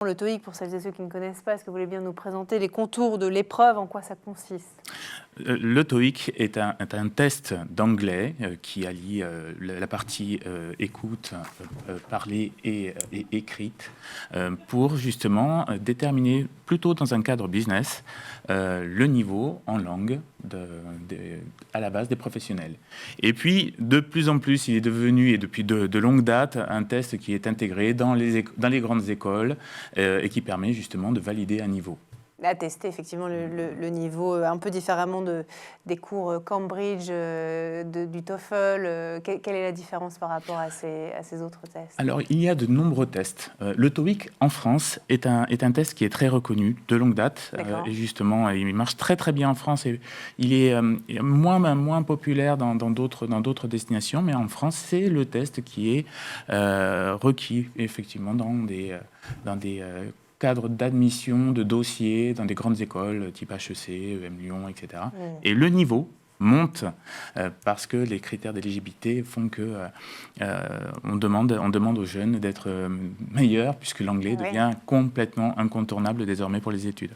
Le TOEIC, pour celles et ceux qui ne connaissent pas, est-ce que vous voulez bien nous présenter les contours de l'épreuve, en quoi ça consiste? Le TOEIC est un test d'anglais qui allie la partie écoute, parlée et écrite pour justement déterminer, plutôt dans un cadre business, le niveau en langue à la base des professionnels. Et puis, de plus en plus, il est devenu, et depuis de longue date, un test qui est intégré dans les grandes écoles et qui permet justement de valider un niveau. À tester effectivement le niveau un peu différemment des cours Cambridge, du TOEFL. Quelle est la différence par rapport à ces autres tests? Alors, il y a de nombreux tests. Le TOEIC, en France, est un test qui est très reconnu, de longue date. Et justement, il marche très très bien en France. Et il est moins populaire dans d'autres destinations. Mais en France, c'est le test qui est requis, effectivement, dans des cadre d'admission de dossiers dans des grandes écoles type HEC, EM Lyon, etc. Et le niveau monte parce que les critères d'éligibilité font que on demande aux jeunes d'être meilleurs puisque l'anglais devient complètement incontournable désormais pour les études.